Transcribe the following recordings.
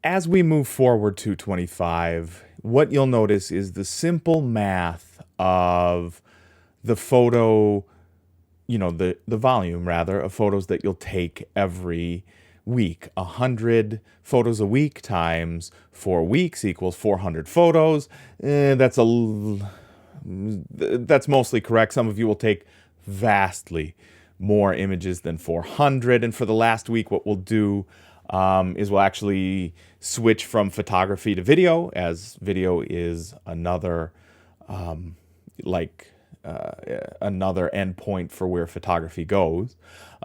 as we move forward to 25, what you'll notice is the simple math of the photo, the volume rather of photos that you'll take every week. 100 photos a week times 4 weeks equals 400 photos. That's mostly correct. Some of you will take vastly more images than 400. And for the last week, what we'll do is we'll actually switch from photography to video, as video is another another endpoint for where photography goes.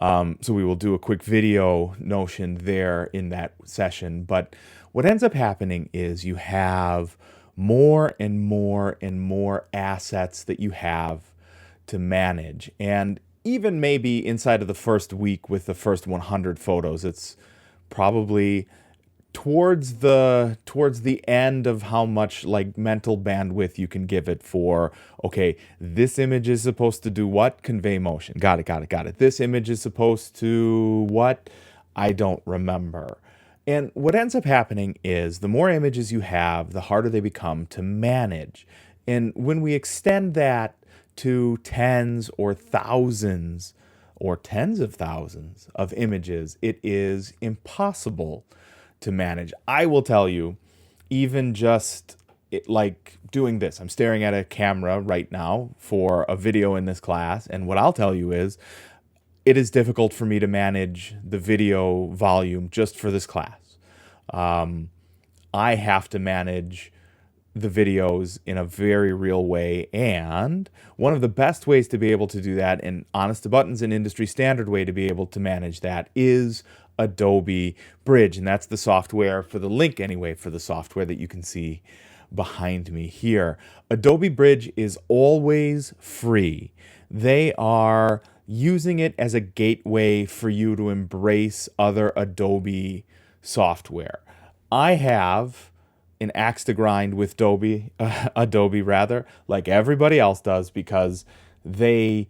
So we will do a quick video notion there in that session. But what ends up happening is you have more and more and more assets that you have to manage. And even maybe inside of the first week with the first 100 photos, it's probably towards the end of how much like mental bandwidth you can give it for, okay, this image is supposed to do what? Convey motion. Got it. This image is supposed to what? I don't remember. And what ends up happening is the more images you have, the harder they become to manage. And when we extend that to tens or thousands or tens of thousands of images, it is impossible to manage. I will tell you, even just like doing this, I'm staring at a camera right now for a video in this class, and what I'll tell you is it is difficult for me to manage the video volume just for this class. I have to manage the videos in a very real way, and one of the best ways to be able to do that, and honest to buttons, an industry standard way to be able to manage that, is Adobe Bridge. And that's the software, for the link anyway, for the software that you can see behind me here. Adobe Bridge is always free. They are using it as a gateway for you to embrace other Adobe software. I have an axe to grind with Adobe rather, like everybody else does, because they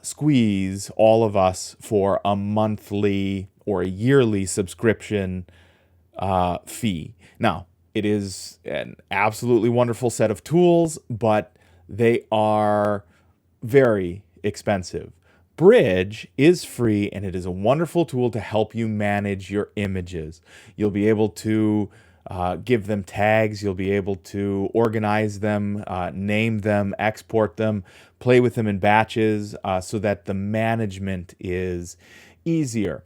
squeeze all of us for a monthly or a yearly subscription fee. Now, it is an absolutely wonderful set of tools, but they are very expensive. Bridge is free, and it is a wonderful tool to help you manage your images. You'll be able to give them tags, you'll be able to organize them, name them, export them, play with them in batches so that the management is easier.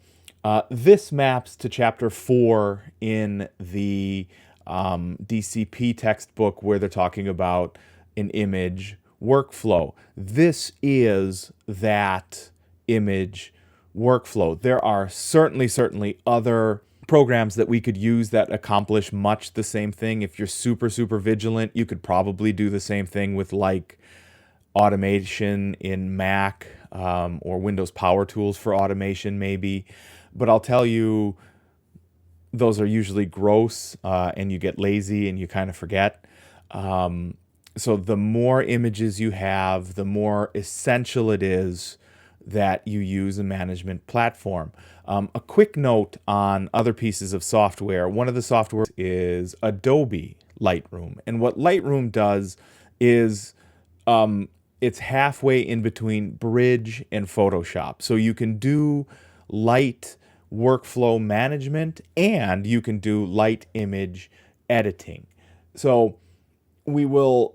This maps to chapter 4 in the DCP textbook, where they're talking about an image workflow. This is that image workflow. There are certainly other programs that we could use that accomplish much the same thing. If you're super vigilant, you could probably do the same thing with like automation in Mac or Windows Power Tools for automation maybe. But I'll tell you, those are usually gross and you get lazy and you kind of forget. So the more images you have, the more essential it is that you use a management platform. A quick note on other pieces of software. One of the software is Adobe Lightroom. And what Lightroom does is it's halfway in between Bridge and Photoshop. So you can do light workflow management and you can do light image editing. So we will,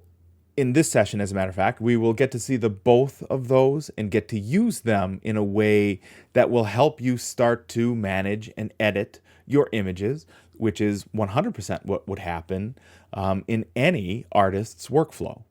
in this session, as a matter of fact, we will get to see the both of those and get to use them in a way that will help you start to manage and edit your images, which is 100% what would happen in any artist's workflow.